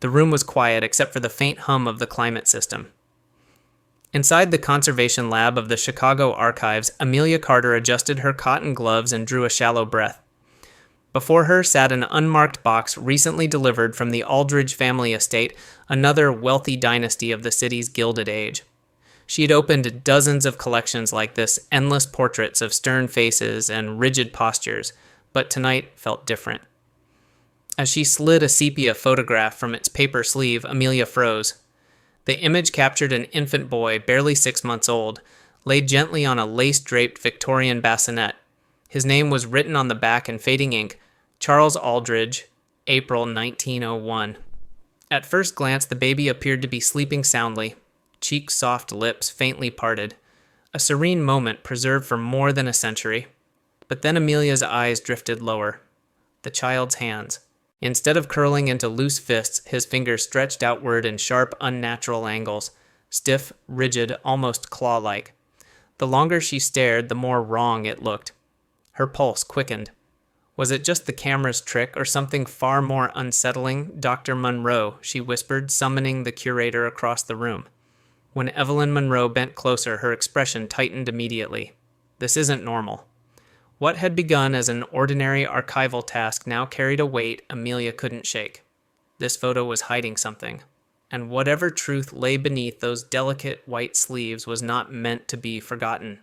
The room was quiet except for the faint hum of the climate system. Inside the conservation lab of the Chicago Archives, Amelia Carter adjusted her cotton gloves and drew a shallow breath. Before her sat an unmarked box recently delivered from the Aldridge family estate, another wealthy dynasty of the city's Gilded Age. She had opened dozens of collections like this, endless portraits of stern faces and rigid postures, but tonight felt different. As she slid a sepia photograph from its paper sleeve, Amelia froze. The image captured an infant boy, barely 6 months old, laid gently on a lace-draped Victorian bassinet. His name was written on the back in fading ink, Charles Aldridge, April 1901. At first glance, the baby appeared to be sleeping soundly, cheeks soft, lips faintly parted. A serene moment preserved for more than a century. But then Amelia's eyes drifted lower. The child's hands. Instead of curling into loose fists, his fingers stretched outward in sharp, unnatural angles, stiff, rigid, almost claw-like. The longer she stared, the more wrong it looked. Her pulse quickened. Was it just the camera's trick or something far more unsettling? Dr. Monroe, she whispered, summoning the curator across the room. When Evelyn Monroe bent closer, her expression tightened immediately. This isn't normal. What had begun as an ordinary archival task now carried a weight Amelia couldn't shake. This photo was hiding something, and whatever truth lay beneath those delicate white sleeves was not meant to be forgotten.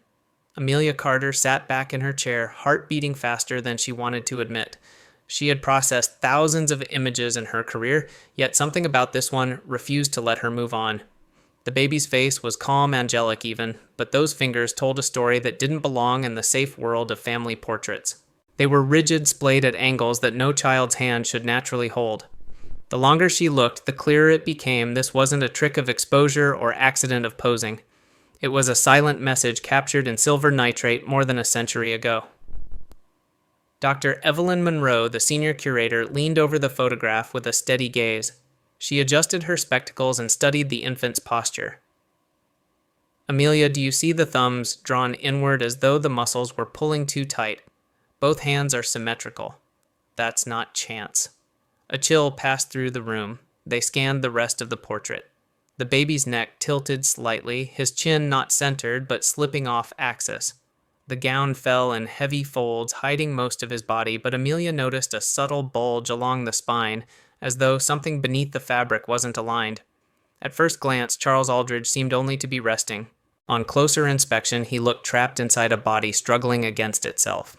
Amelia Carter sat back in her chair, heart beating faster than she wanted to admit. She had processed thousands of images in her career, yet something about this one refused to let her move on. The baby's face was calm, angelic even, but those fingers told a story that didn't belong in the safe world of family portraits. They were rigid, splayed at angles that no child's hand should naturally hold. The longer she looked, the clearer it became this wasn't a trick of exposure or accident of posing. It was a silent message captured in silver nitrate more than a century ago. Dr. Evelyn Monroe, the senior curator, leaned over the photograph with a steady gaze. She adjusted her spectacles and studied the infant's posture. Amelia, do you see the thumbs drawn inward as though the muscles were pulling too tight? Both hands are symmetrical. That's not chance. A chill passed through the room. They scanned the rest of the portrait. The baby's neck tilted slightly, his chin not centered but slipping off axis. The gown fell in heavy folds, hiding most of his body, but Amelia noticed a subtle bulge along the spine, as though something beneath the fabric wasn't aligned. At first glance, Charles Aldridge seemed only to be resting. On closer inspection, he looked trapped inside a body struggling against itself.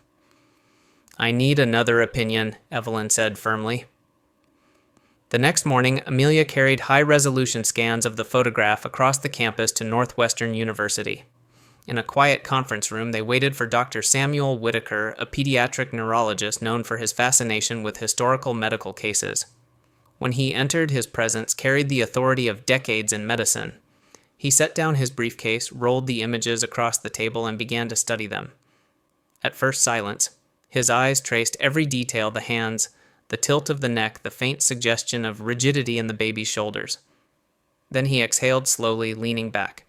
I need another opinion, Evelyn said firmly. The next morning, Amelia carried high-resolution scans of the photograph across the campus to Northwestern University. In a quiet conference room, they waited for Dr. Samuel Whitaker, a pediatric neurologist known for his fascination with historical medical cases. When he entered, his presence carried the authority of decades in medicine. He set down his briefcase, rolled the images across the table, and began to study them. At first silence, his eyes traced every detail: the hands, the tilt of the neck, the faint suggestion of rigidity in the baby's shoulders. Then he exhaled slowly, leaning back.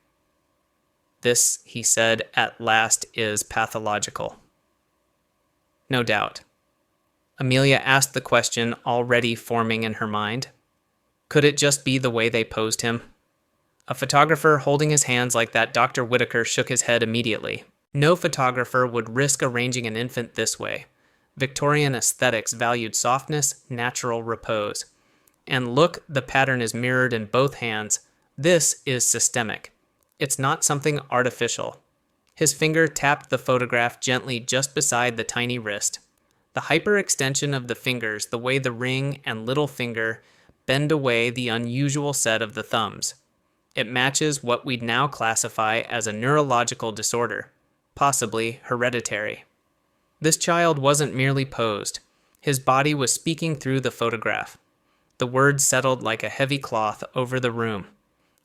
This, he said, at last is pathological. No doubt. Amelia asked the question already forming in her mind. Could it just be the way they posed him? A photographer holding his hands like that, Dr. Whitaker shook his head immediately. No photographer would risk arranging an infant this way. Victorian aesthetics valued softness, natural repose. And look, the pattern is mirrored in both hands. This is systemic. It's not something artificial. His finger tapped the photograph gently just beside the tiny wrist. The hyperextension of the fingers, the way the ring and little finger bend away the unusual set of the thumbs. It matches what we'd now classify as a neurological disorder, possibly hereditary. This child wasn't merely posed. His body was speaking through the photograph. The words settled like a heavy cloth over the room.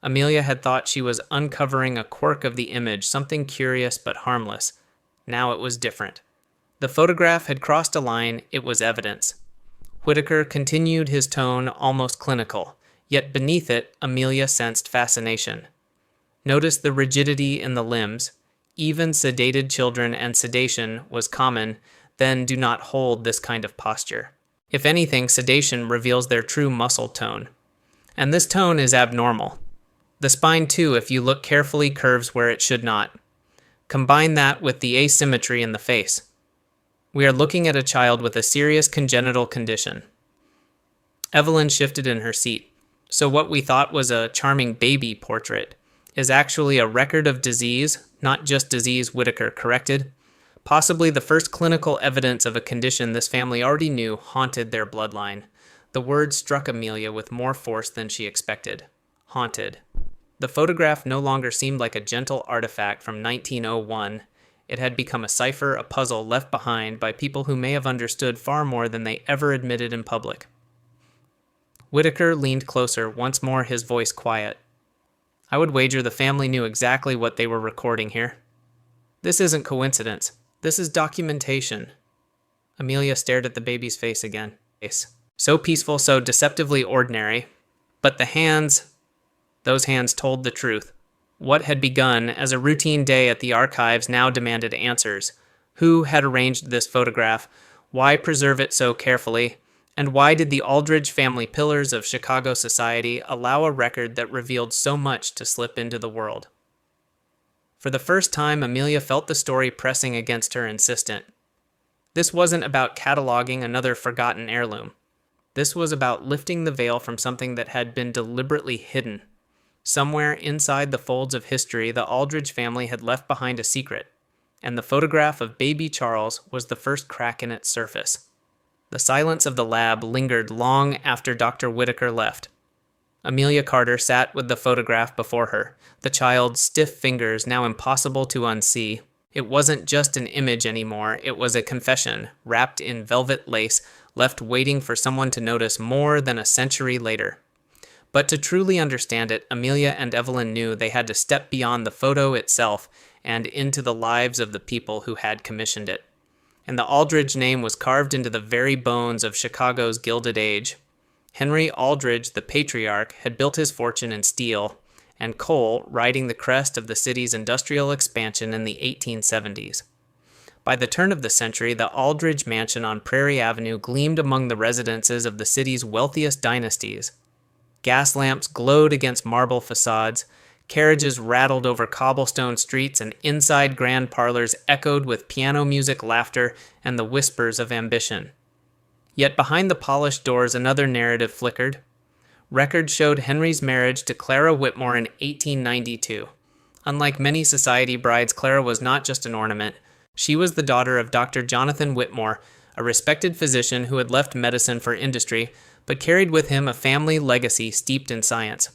Amelia had thought she was uncovering a quirk of the image, something curious but harmless. Now it was different. The photograph had crossed a line, it was evidence. Whitaker continued his tone, almost clinical, yet beneath it, Amelia sensed fascination. Notice the rigidity in the limbs. Even sedated children and sedation was common, then do not hold this kind of posture. If anything, sedation reveals their true muscle tone. And this tone is abnormal. The spine, too, if you look carefully, curves where it should not. Combine that with the asymmetry in the face. We are looking at a child with a serious congenital condition. Evelyn shifted in her seat. So what we thought was a charming baby portrait is actually a record of disease, not just disease, Whitaker corrected. Possibly the first clinical evidence of a condition this family already knew haunted their bloodline. The word struck Amelia with more force than she expected. Haunted. The photograph no longer seemed like a gentle artifact from 1901. It had become a cipher, a puzzle left behind by people who may have understood far more than they ever admitted in public. Whitaker leaned closer, once more his voice quiet. I would wager the family knew exactly what they were recording here. This isn't coincidence. This is documentation. Amelia stared at the baby's face again. So peaceful, so deceptively ordinary. But the hands, those hands told the truth. What had begun as a routine day at the archives now demanded answers. Who had arranged this photograph? Why preserve it so carefully? And why did the Aldridge family pillars of Chicago society allow a record that revealed so much to slip into the world? For the first time, Amelia felt the story pressing against her insistent. This wasn't about cataloging another forgotten heirloom. This was about lifting the veil from something that had been deliberately hidden. Somewhere inside the folds of history, the Aldridge family had left behind a secret, and the photograph of baby Charles was the first crack in its surface. The silence of the lab lingered long after Dr. Whitaker left. Amelia Carter sat with the photograph before her, the child's stiff fingers now impossible to unsee. It wasn't just an image anymore, it was a confession, wrapped in velvet lace, left waiting for someone to notice more than a century later. But to truly understand it, Amelia and Evelyn knew they had to step beyond the photo itself and into the lives of the people who had commissioned it. And the Aldridge name was carved into the very bones of Chicago's Gilded Age. Henry Aldridge, the patriarch, had built his fortune in steel and coal, riding the crest of the city's industrial expansion in the 1870s. By the turn of the century, the Aldridge mansion on Prairie Avenue gleamed among the residences of the city's wealthiest dynasties. Gas lamps glowed against marble facades, carriages rattled over cobblestone streets, and inside grand parlors echoed with piano music, laughter, and the whispers of ambition. Yet behind the polished doors another narrative flickered. Records showed Henry's marriage to Clara Whitmore in 1892. Unlike many society brides, Clara was not just an ornament. She was the daughter of Dr. Jonathan Whitmore, a respected physician who had left medicine for industry, but carried with him a family legacy steeped in science.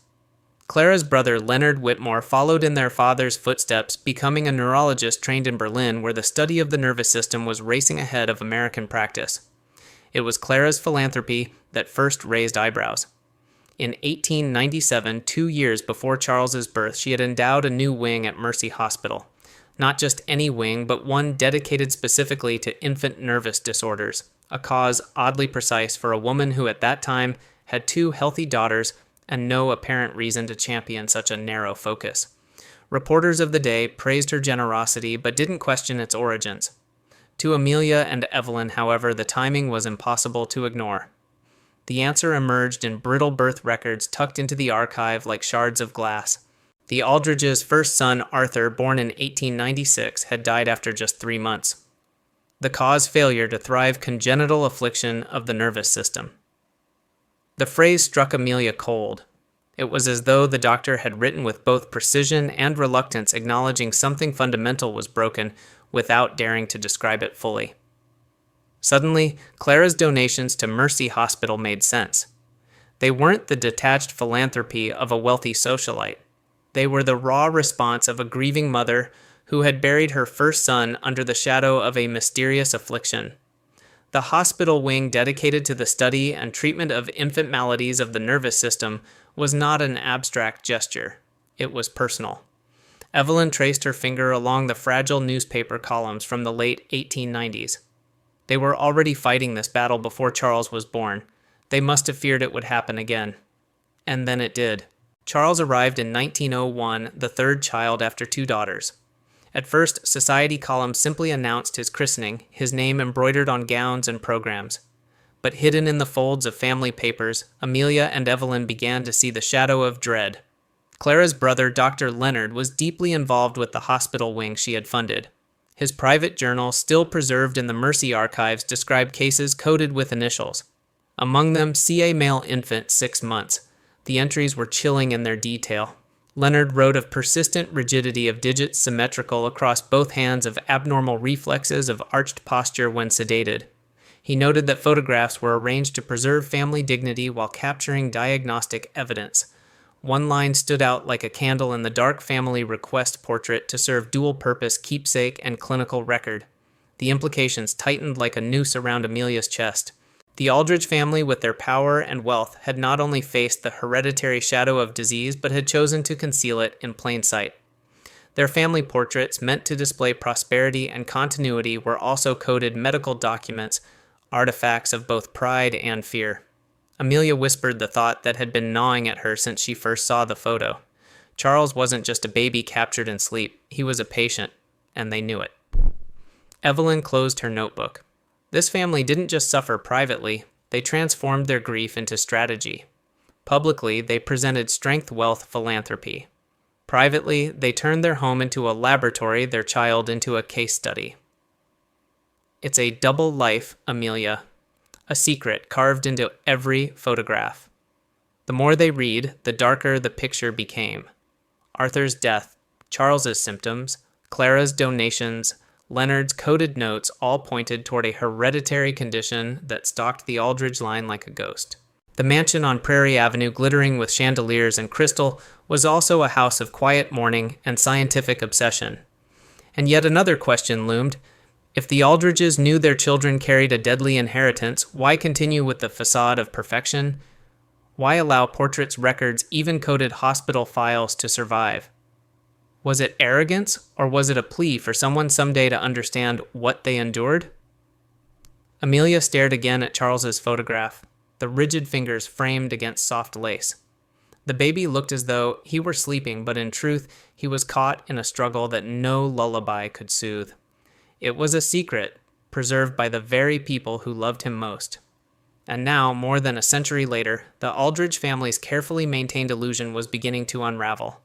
Clara's brother Leonard Whitmore followed in their father's footsteps, becoming a neurologist trained in Berlin, where the study of the nervous system was racing ahead of American practice. It was Clara's philanthropy that first raised eyebrows. In 1897, 2 years before Charles's birth, she had endowed a new wing at Mercy Hospital. Not just any wing, but one dedicated specifically to infant nervous disorders, a cause oddly precise for a woman who at that time had 2 healthy daughters and no apparent reason to champion such a narrow focus. Reporters of the day praised her generosity but didn't question its origins. To Amelia and Evelyn, however, the timing was impossible to ignore. The answer emerged in brittle birth records tucked into the archive like shards of glass. The Aldridge's first son, Arthur, born in 1896, had died after just 3 months. The cause: failure to thrive, congenital affliction of the nervous system. The phrase struck Amelia cold. It was as though the doctor had written with both precision and reluctance, acknowledging something fundamental was broken without daring to describe it fully. Suddenly, Clara's donations to Mercy Hospital made sense. They weren't the detached philanthropy of a wealthy socialite. They were the raw response of a grieving mother who had buried her first son under the shadow of a mysterious affliction. The hospital wing dedicated to the study and treatment of infant maladies of the nervous system was not an abstract gesture. It was personal. Evelyn traced her finger along the fragile newspaper columns from the late 1890s. They were already fighting this battle before Charles was born. They must have feared it would happen again. And then it did. Charles arrived in 1901, the third child after 2 daughters. At first, society columns simply announced his christening, his name embroidered on gowns and programs. but hidden in the folds of family papers, Amelia and Evelyn began to see the shadow of dread. Clara's brother, Dr. Leonard, was deeply involved with the hospital wing she had funded. His private journal, still preserved in the Mercy archives, described cases coded with initials. Among them, CA male infant, 6 months. The entries were chilling in their detail. Leonard wrote of persistent rigidity of digits symmetrical across both hands, of abnormal reflexes of arched posture when sedated. He noted that photographs were arranged to preserve family dignity while capturing diagnostic evidence. One line stood out like a candle in the dark family request portrait to serve dual-purpose keepsake and clinical record. The implications tightened like a noose around Amelia's chest. The Aldridge family, with their power and wealth, had not only faced the hereditary shadow of disease, but had chosen to conceal it in plain sight. Their family portraits, meant to display prosperity and continuity, were also coded medical documents, artifacts of both pride and fear. Amelia whispered the thought that had been gnawing at her since she first saw the photo. Charles wasn't just a baby captured in sleep. He was a patient, and they knew it. Evelyn closed her notebook. This family didn't just suffer privately, they transformed their grief into strategy. Publicly, they presented strength, wealth, philanthropy. Privately, they turned their home into a laboratory, their child into a case study. It's a double life, Amelia. A secret carved into every photograph. The more they read, the darker the picture became. Arthur's death, Charles's symptoms, Clara's donations, Leonard's coded notes all pointed toward a hereditary condition that stalked the Aldridge line like a ghost. The mansion on Prairie Avenue, glittering with chandeliers and crystal, was also a house of quiet mourning and scientific obsession. And yet another question loomed. If the Aldridges knew their children carried a deadly inheritance, why continue with the facade of perfection? Why allow portraits, records, even coded hospital files to survive? Was it arrogance, or was it a plea for someone someday to understand what they endured? Amelia stared again at Charles's photograph, the rigid fingers framed against soft lace. The baby looked as though he were sleeping, but in truth, he was caught in a struggle that no lullaby could soothe. It was a secret, preserved by the very people who loved him most. And now, more than a century later, the Aldridge family's carefully maintained illusion was beginning to unravel.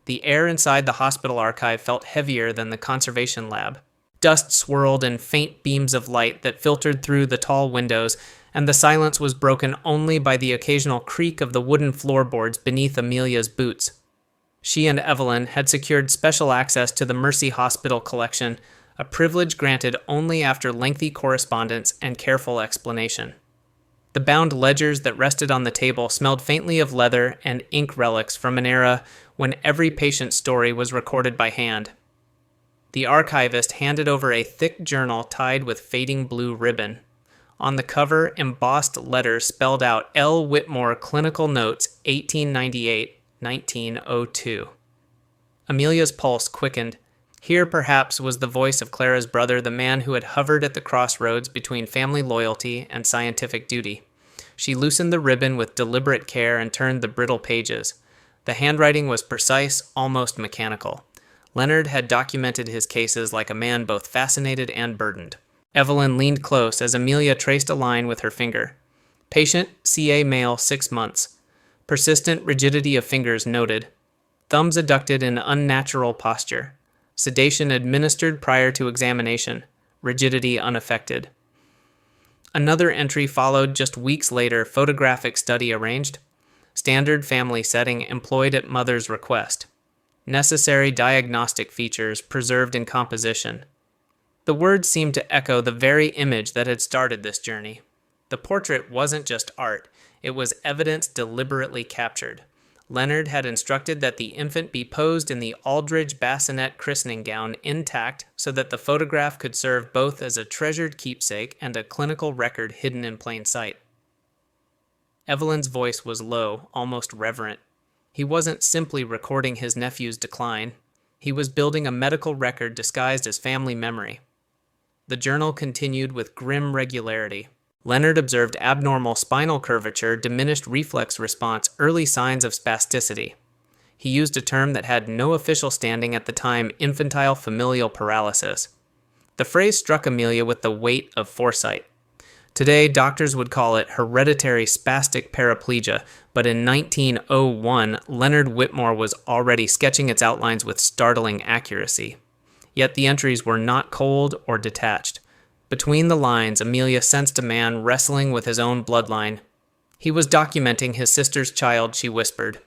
The air inside the hospital archive felt heavier than the conservation lab. Dust swirled in faint beams of light that filtered through the tall windows, and the silence was broken only by the occasional creak of the wooden floorboards beneath Amelia's boots. She and Evelyn had secured special access to the Mercy Hospital collection, a privilege granted only after lengthy correspondence and careful explanation. The bound ledgers that rested on the table smelled faintly of leather and ink relics from an era when every patient's story was recorded by hand. The archivist handed over a thick journal tied with fading blue ribbon. On the cover, embossed letters spelled out L. Whitmore Clinical Notes, 1898-1902. Amelia's pulse quickened. Here, perhaps, was the voice of Clara's brother, the man who had hovered at the crossroads between family loyalty and scientific duty. She loosened the ribbon with deliberate care and turned the brittle pages. The handwriting was precise, almost mechanical. Leonard had documented his cases like a man both fascinated and burdened. Evelyn leaned close as Amelia traced a line with her finger. Patient, CA male, 6 months. Persistent rigidity of fingers noted. Thumbs adducted in unnatural posture. Sedation administered prior to examination. Rigidity unaffected. Another entry followed just weeks later, photographic study arranged. Standard family setting employed at mother's request. Necessary diagnostic features preserved in composition. The words seemed to echo the very image that had started this journey. The portrait wasn't just art, it was evidence deliberately captured. Leonard had instructed that the infant be posed in the Aldridge bassinet christening gown intact so that the photograph could serve both as a treasured keepsake and a clinical record hidden in plain sight. Evelyn's voice was low, almost reverent. He wasn't simply recording his nephew's decline. He was building a medical record disguised as family memory. The journal continued with grim regularity. Leonard observed abnormal spinal curvature, diminished reflex response, early signs of spasticity. He used a term that had no official standing at the time, infantile familial paralysis. The phrase struck Amelia with the weight of foresight. Today, doctors would call it hereditary spastic paraplegia, but in 1901, Leonard Whitmore was already sketching its outlines with startling accuracy. Yet the entries were not cold or detached. Between the lines, Amelia sensed a man wrestling with his own bloodline. He was documenting his sister's child, she whispered.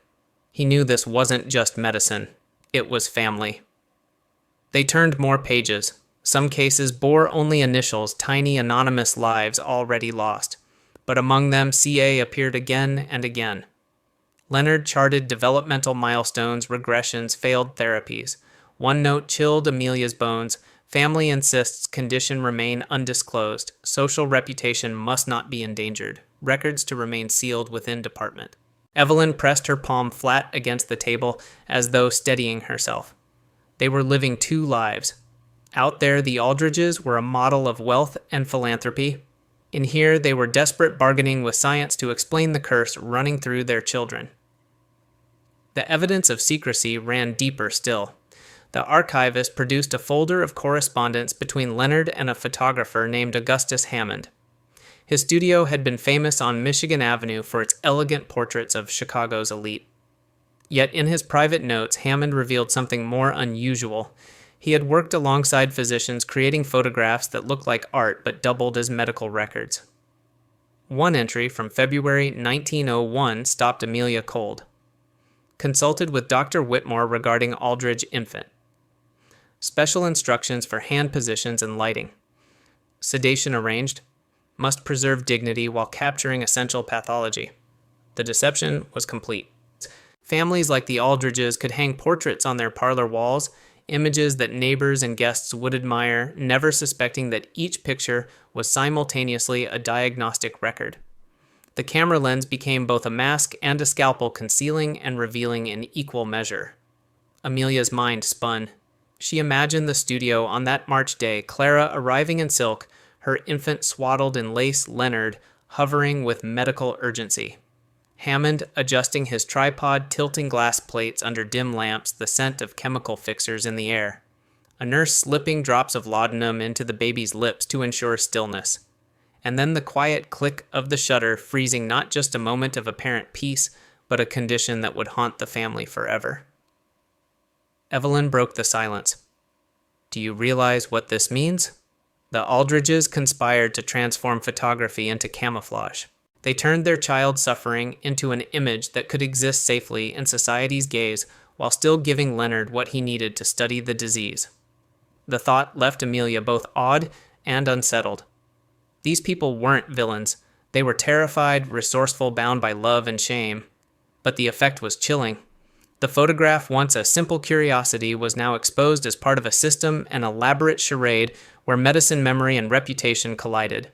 He knew this wasn't just medicine. It was family. They turned more pages. Some cases bore only initials, tiny anonymous lives already lost. But among them, CA appeared again and again. Leonard charted developmental milestones, regressions, failed therapies. One note chilled Amelia's bones. Family insists condition remain undisclosed. Social reputation must not be endangered. Records to remain sealed within department. Evelyn pressed her palm flat against the table as though steadying herself. They were living two lives. Out there, the Aldridges were a model of wealth and philanthropy. In here, they were desperate bargaining with science to explain the curse running through their children. The evidence of secrecy ran deeper still. The archivist produced a folder of correspondence between Leonard and a photographer named Augustus Hammond. His studio had been famous on Michigan Avenue for its elegant portraits of Chicago's elite. Yet in his private notes, Hammond revealed something more unusual. He had worked alongside physicians creating photographs that looked like art but doubled as medical records. One entry from February 1901 stopped Amelia cold. Consulted with Dr. Whitmore regarding Aldridge infant. Special instructions for hand positions and lighting. Sedation arranged. Must preserve dignity while capturing essential pathology. The deception was complete. Families like the Aldridges could hang portraits on their parlor walls, images that neighbors and guests would admire, never suspecting that each picture was simultaneously a diagnostic record. The camera lens became both a mask and a scalpel, concealing and revealing in equal measure. Amelia's mind spun. She imagined the studio on that March day, Clara arriving in silk, her infant swaddled in lace, Leonard hovering with medical urgency. Hammond adjusting his tripod, tilting glass plates under dim lamps, the scent of chemical fixers in the air. A nurse slipping drops of laudanum into the baby's lips to ensure stillness. And then the quiet click of the shutter, freezing not just a moment of apparent peace, but a condition that would haunt the family forever. Evelyn broke the silence. Do you realize what this means? The Aldridges conspired to transform photography into camouflage. They turned their child's suffering into an image that could exist safely in society's gaze while still giving Leonard what he needed to study the disease. The thought left Amelia both awed and unsettled. These people weren't villains. They were terrified, resourceful, bound by love and shame. But the effect was chilling. The photograph, once a simple curiosity, was now exposed as part of a system, an elaborate charade where medicine, memory, and reputation collided.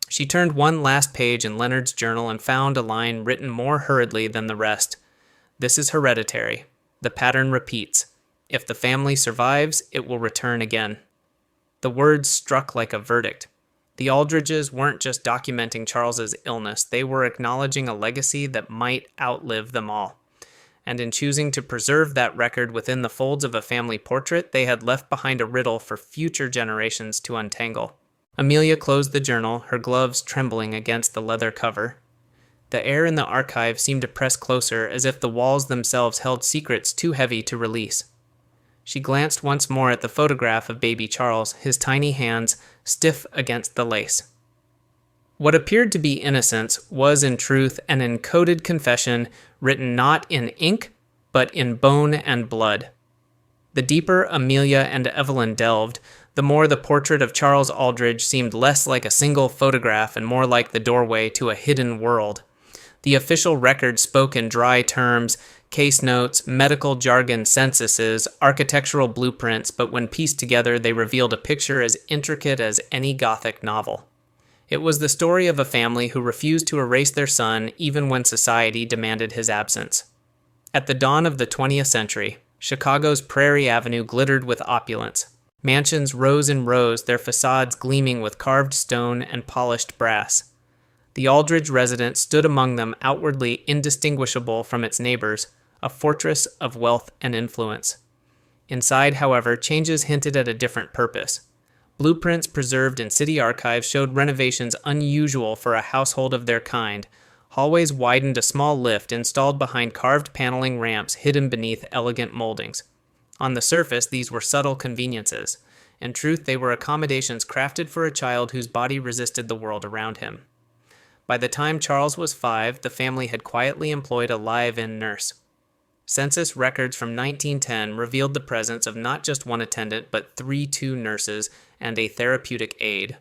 She turned one last page in Leonard's journal and found a line written more hurriedly than the rest. This is hereditary. The pattern repeats. If the family survives, it will return again. The words struck like a verdict. The Aldridges weren't just documenting Charles's illness, they were acknowledging a legacy that might outlive them all. And in choosing to preserve that record within the folds of a family portrait, they had left behind a riddle for future generations to untangle. Amelia closed the journal, her gloves trembling against the leather cover. The air in the archive seemed to press closer, as if the walls themselves held secrets too heavy to release. She glanced once more at the photograph of baby Charles, his tiny hands stiff against the lace. What appeared to be innocence was in truth an encoded confession written not in ink, but in bone and blood. The deeper Amelia and Evelyn delved, the more the portrait of Charles Aldridge seemed less like a single photograph and more like the doorway to a hidden world. The official record spoke in dry terms, case notes, medical jargon, censuses, architectural blueprints, but when pieced together they revealed a picture as intricate as any Gothic novel. It was the story of a family who refused to erase their son even when society demanded his absence. At the dawn of the 20th century, Chicago's Prairie Avenue glittered with opulence. Mansions rose in rows, their facades gleaming with carved stone and polished brass. The Aldridge residence stood among them, outwardly indistinguishable from its neighbors, a fortress of wealth and influence. Inside, however, changes hinted at a different purpose. Blueprints preserved in city archives showed renovations unusual for a household of their kind. Hallways widened a small lift installed behind carved paneling ramps hidden beneath elegant moldings. On the surface, these were subtle conveniences. In truth, they were accommodations crafted for a child whose body resisted the world around him. By the time Charles was 5, the family had quietly employed a live-in nurse. Census records from 1910 revealed the presence of not just one attendant, but 3 nurses and a therapeutic aide.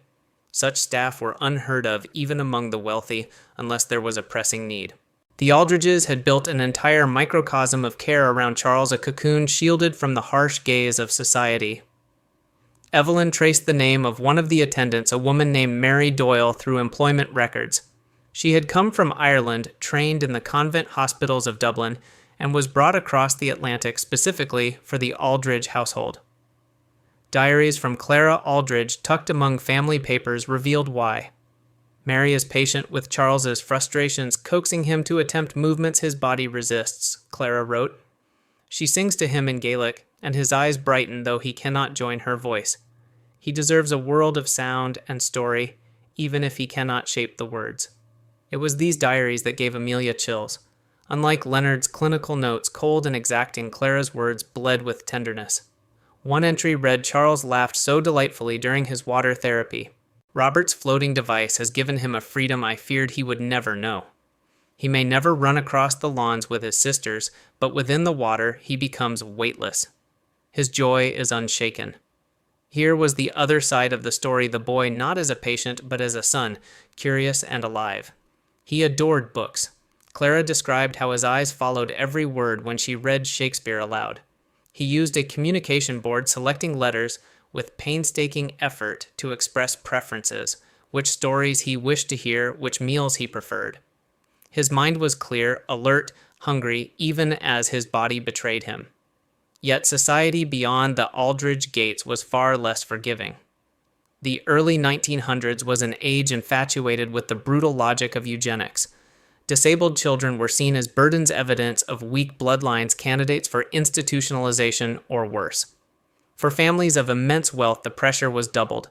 Such staff were unheard of even among the wealthy, unless there was a pressing need. The Aldridges had built an entire microcosm of care around Charles, a cocoon shielded from the harsh gaze of society. Evelyn traced the name of one of the attendants, a woman named Mary Doyle, through employment records. She had come from Ireland, trained in the convent hospitals of Dublin, and was brought across the Atlantic specifically for the Aldridge household. Diaries from Clara Aldridge, tucked among family papers, revealed why. Mary is patient with Charles's frustrations, coaxing him to attempt movements his body resists, Clara wrote. She sings to him in Gaelic, and his eyes brighten though he cannot join her voice. He deserves a world of sound and story, even if he cannot shape the words. It was these diaries that gave Amelia chills. Unlike Leonard's clinical notes, cold and exacting, Clara's words bled with tenderness. One entry read, "Charles laughed so delightfully during his water therapy. Robert's floating device has given him a freedom I feared he would never know. He may never run across the lawns with his sisters, but within the water he becomes weightless. His joy is unshaken." Here was the other side of the story, the boy not as a patient, but as a son, curious and alive. He adored books. Clara described how his eyes followed every word when she read Shakespeare aloud. He used a communication board, selecting letters with painstaking effort to express preferences, which stories he wished to hear, which meals he preferred. His mind was clear, alert, hungry, even as his body betrayed him. Yet society beyond the Aldridge gates was far less forgiving. The early 1900s was an age infatuated with the brutal logic of eugenics. Disabled children were seen as burdens, evidence of weak bloodlines, candidates for institutionalization or worse. For families of immense wealth, the pressure was doubled.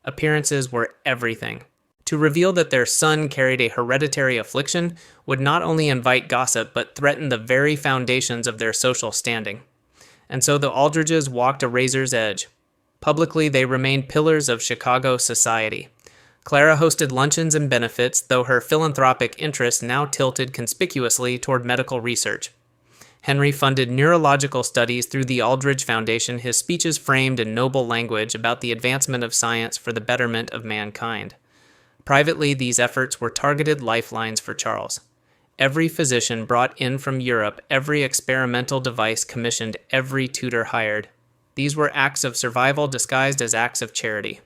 Appearances were everything. To reveal that their son carried a hereditary affliction would not only invite gossip, but threaten the very foundations of their social standing. And so the Aldridges walked a razor's edge. Publicly, they remained pillars of Chicago society. Clara hosted luncheons and benefits, though her philanthropic interests now tilted conspicuously toward medical research. Henry funded neurological studies through the Aldridge Foundation, his speeches framed in noble language about the advancement of science for the betterment of mankind. Privately, these efforts were targeted lifelines for Charles. Every physician brought in from Europe, every experimental device commissioned, every tutor hired. These were acts of survival disguised as acts of charity.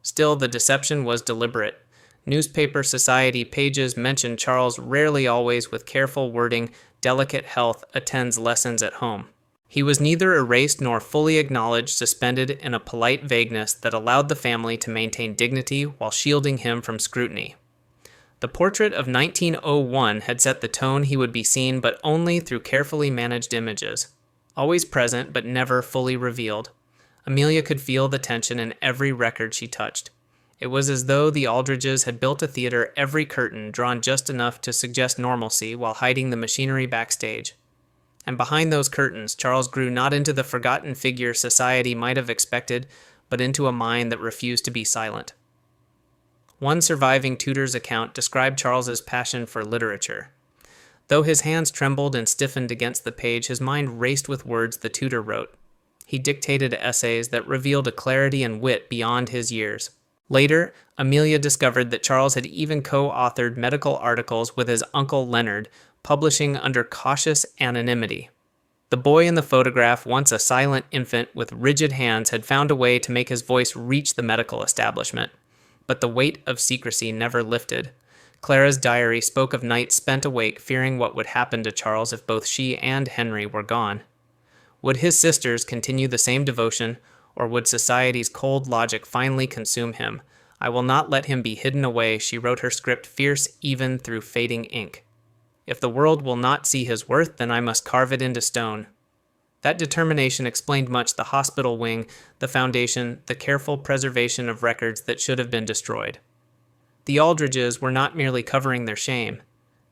Still, the deception was deliberate. Newspaper society pages mentioned Charles, rarely always with careful wording, delicate health, attends lessons at home. He was neither erased nor fully acknowledged, suspended in a polite vagueness that allowed the family to maintain dignity while shielding him from scrutiny. The portrait of 1901 had set the tone. He would be seen, but only through carefully managed images. Always present, but never fully revealed. Amelia could feel the tension in every record she touched. It was as though the Aldridges had built a theater, every curtain drawn just enough to suggest normalcy while hiding the machinery backstage. And behind those curtains, Charles grew not into the forgotten figure society might have expected, but into a mind that refused to be silent. One surviving tutor's account described Charles's passion for literature. Though his hands trembled and stiffened against the page, his mind raced with words the tutor wrote. He dictated essays that revealed a clarity and wit beyond his years. Later, Amelia discovered that Charles had even co-authored medical articles with his uncle Leonard, publishing under cautious anonymity. The boy in the photograph, once a silent infant with rigid hands, had found a way to make his voice reach the medical establishment. But the weight of secrecy never lifted. Clara's diary spoke of nights spent awake, fearing what would happen to Charles if both she and Henry were gone. Would his sisters continue the same devotion, or would society's cold logic finally consume him? "I will not let him be hidden away," she wrote her script, fierce even through fading ink. "If the world will not see his worth, then I must carve it into stone." That determination explained much: the hospital wing, the foundation, the careful preservation of records that should have been destroyed. The Aldridges were not merely covering their shame.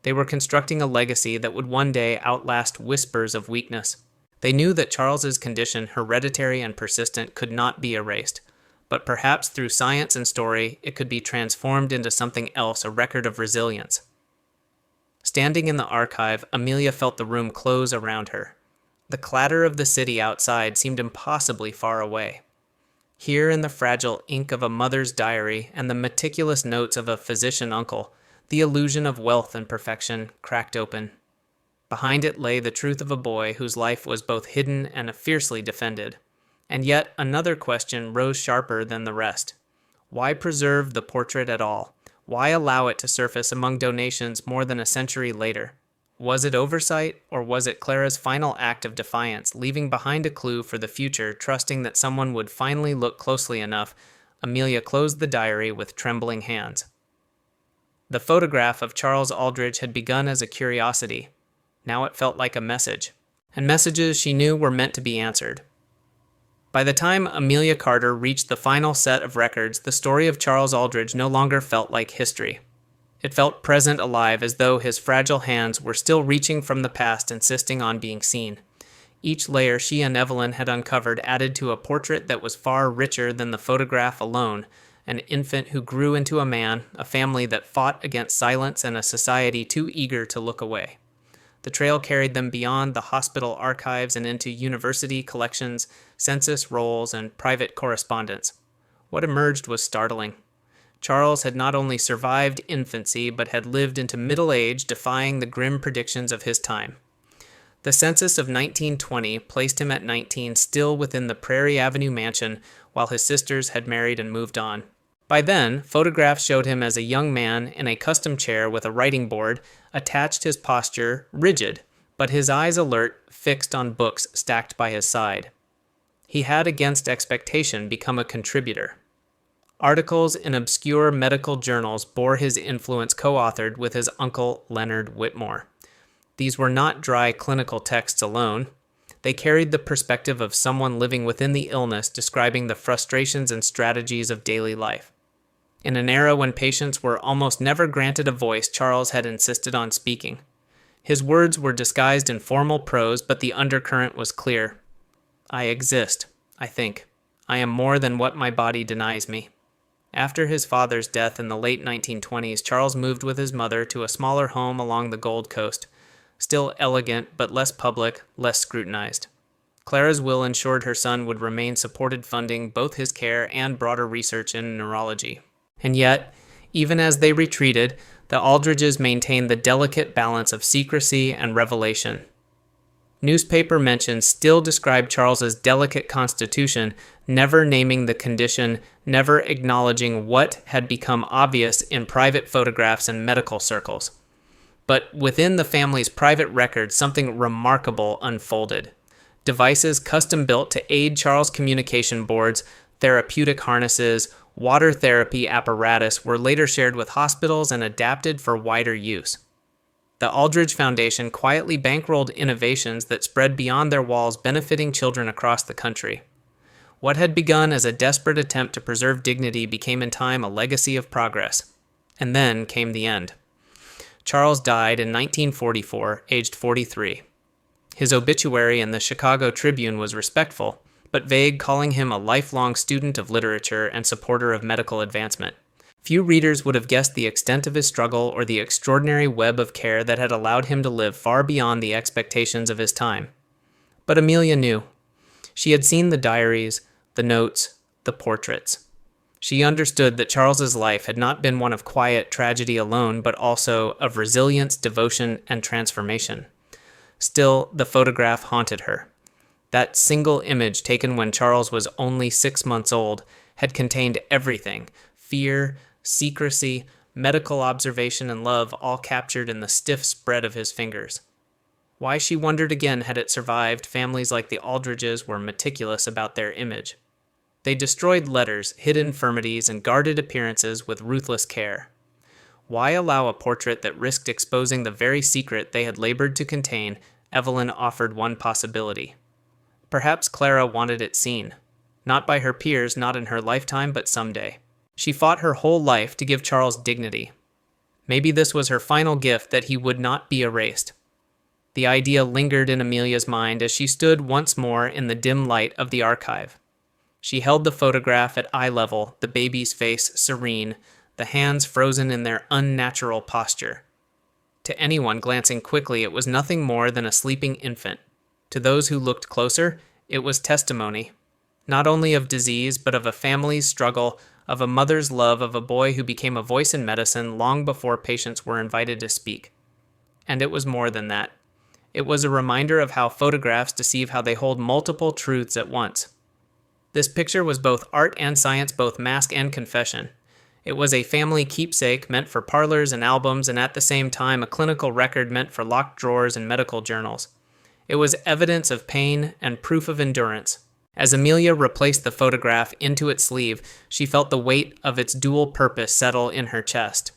They were constructing a legacy that would one day outlast whispers of weakness. They knew that Charles's condition, hereditary and persistent, could not be erased, but perhaps through science and story, it could be transformed into something else, a record of resilience. Standing in the archive, Amelia felt the room close around her. The clatter of the city outside seemed impossibly far away. Here, in the fragile ink of a mother's diary and the meticulous notes of a physician uncle, the illusion of wealth and perfection cracked open. Behind it lay the truth of a boy whose life was both hidden and fiercely defended. And yet another question rose sharper than the rest. Why preserve the portrait at all? Why allow it to surface among donations more than a century later? Was it oversight, or was it Clara's final act of defiance, leaving behind a clue for the future, trusting that someone would finally look closely enough? Amelia closed the diary with trembling hands. The photograph of Charles Aldridge had begun as a curiosity. Now it felt like a message, and messages she knew were meant to be answered. By the time Amelia Carter reached the final set of records, the story of Charles Aldridge no longer felt like history. It felt present, alive, as though his fragile hands were still reaching from the past, insisting on being seen. Each layer she and Evelyn had uncovered added to a portrait that was far richer than the photograph alone: an infant who grew into a man, a family that fought against silence, and a society too eager to look away. The trail carried them beyond the hospital archives and into university collections, census rolls, and private correspondence. What emerged was startling. Charles had not only survived infancy, but had lived into middle age, defying the grim predictions of his time. The census of 1920 placed him at 19, still within the Prairie Avenue mansion, while his sisters had married and moved on. By then, photographs showed him as a young man in a custom chair with a writing board, attached, his posture rigid, but his eyes alert, fixed on books stacked by his side. He had, against expectation, become a contributor. Articles in obscure medical journals bore his influence, co-authored with his uncle Leonard Whitmore. These were not dry clinical texts alone. They carried the perspective of someone living within the illness, describing the frustrations and strategies of daily life. In an era when patients were almost never granted a voice, Charles had insisted on speaking. His words were disguised in formal prose, but the undercurrent was clear. I exist, I think. I am more than what my body denies me. After his father's death in the late 1920s, Charles moved with his mother to a smaller home along the Gold Coast, still elegant but less public, less scrutinized. Clara's will ensured her son would remain supported, funding both his care and broader research in neurology. And yet, even as they retreated, the Aldridges maintained the delicate balance of secrecy and revelation. Newspaper mentions still describe Charles's delicate constitution, never naming the condition, never acknowledging what had become obvious in private photographs and medical circles. But within the family's private records, something remarkable unfolded. Devices custom-built to aid Charles' communication boards, therapeutic harnesses, water therapy apparatus were later shared with hospitals and adapted for wider use. The Aldridge Foundation quietly bankrolled innovations that spread beyond their walls, benefiting children across the country. What had begun as a desperate attempt to preserve dignity became in time a legacy of progress. And then came the end. Charles died in 1944, aged 43. His obituary in the Chicago Tribune was respectful, but vague, calling him a lifelong student of literature and supporter of medical advancement. Few readers would have guessed the extent of his struggle or the extraordinary web of care that had allowed him to live far beyond the expectations of his time. But Amelia knew. She had seen the diaries, the notes, the portraits. She understood that Charles's life had not been one of quiet tragedy alone, but also of resilience, devotion, and transformation. Still, the photograph haunted her. That single image, taken when Charles was only 6 months old, had contained everything: fear, secrecy, medical observation, and love, all captured in the stiff spread of his fingers. Why, she wondered again, had it survived? Families like the Aldridges were meticulous about their image. They destroyed letters, hid infirmities, and guarded appearances with ruthless care. Why allow a portrait that risked exposing the very secret they had labored to contain? Evelyn offered one possibility. Perhaps Clara wanted it seen. Not by her peers, not in her lifetime, but someday. She fought her whole life to give Charles dignity. Maybe this was her final gift, that he would not be erased. The idea lingered in Amelia's mind as she stood once more in the dim light of the archive. She held the photograph at eye level, the baby's face serene, the hands frozen in their unnatural posture. To anyone glancing quickly, it was nothing more than a sleeping infant. To those who looked closer, it was testimony, not only of disease, but of a family's struggle, of a mother's love, of a boy who became a voice in medicine long before patients were invited to speak. And it was more than that. It was a reminder of how photographs deceive, how they hold multiple truths at once. This picture was both art and science, both mask and confession. It was a family keepsake meant for parlors and albums, and at the same time a clinical record meant for locked drawers and medical journals. It was evidence of pain and proof of endurance. As Amelia replaced the photograph into its sleeve, she felt the weight of its dual purpose settle in her chest.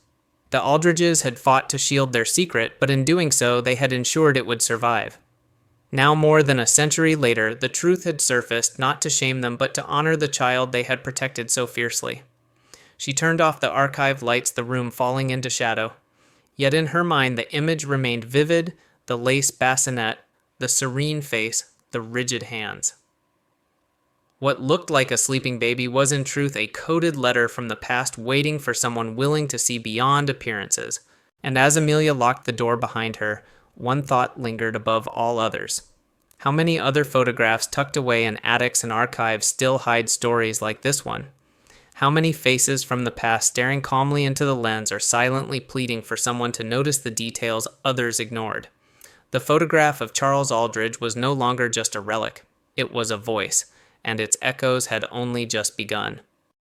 The Aldridges had fought to shield their secret, but in doing so, they had ensured it would survive. Now, more than a century later, the truth had surfaced, not to shame them, but to honor the child they had protected so fiercely. She turned off the archive lights, the room falling into shadow. Yet in her mind, the image remained vivid, the lace bassinet, the serene face, the rigid hands. What looked like a sleeping baby was in truth a coded letter from the past waiting for someone willing to see beyond appearances. And as Amelia locked the door behind her, one thought lingered above all others. How many other photographs tucked away in attics and archives still hide stories like this one? How many faces from the past staring calmly into the lens are silently pleading for someone to notice the details others ignored? The photograph of Charles Aldridge was no longer just a relic. It was a voice, and its echoes had only just begun.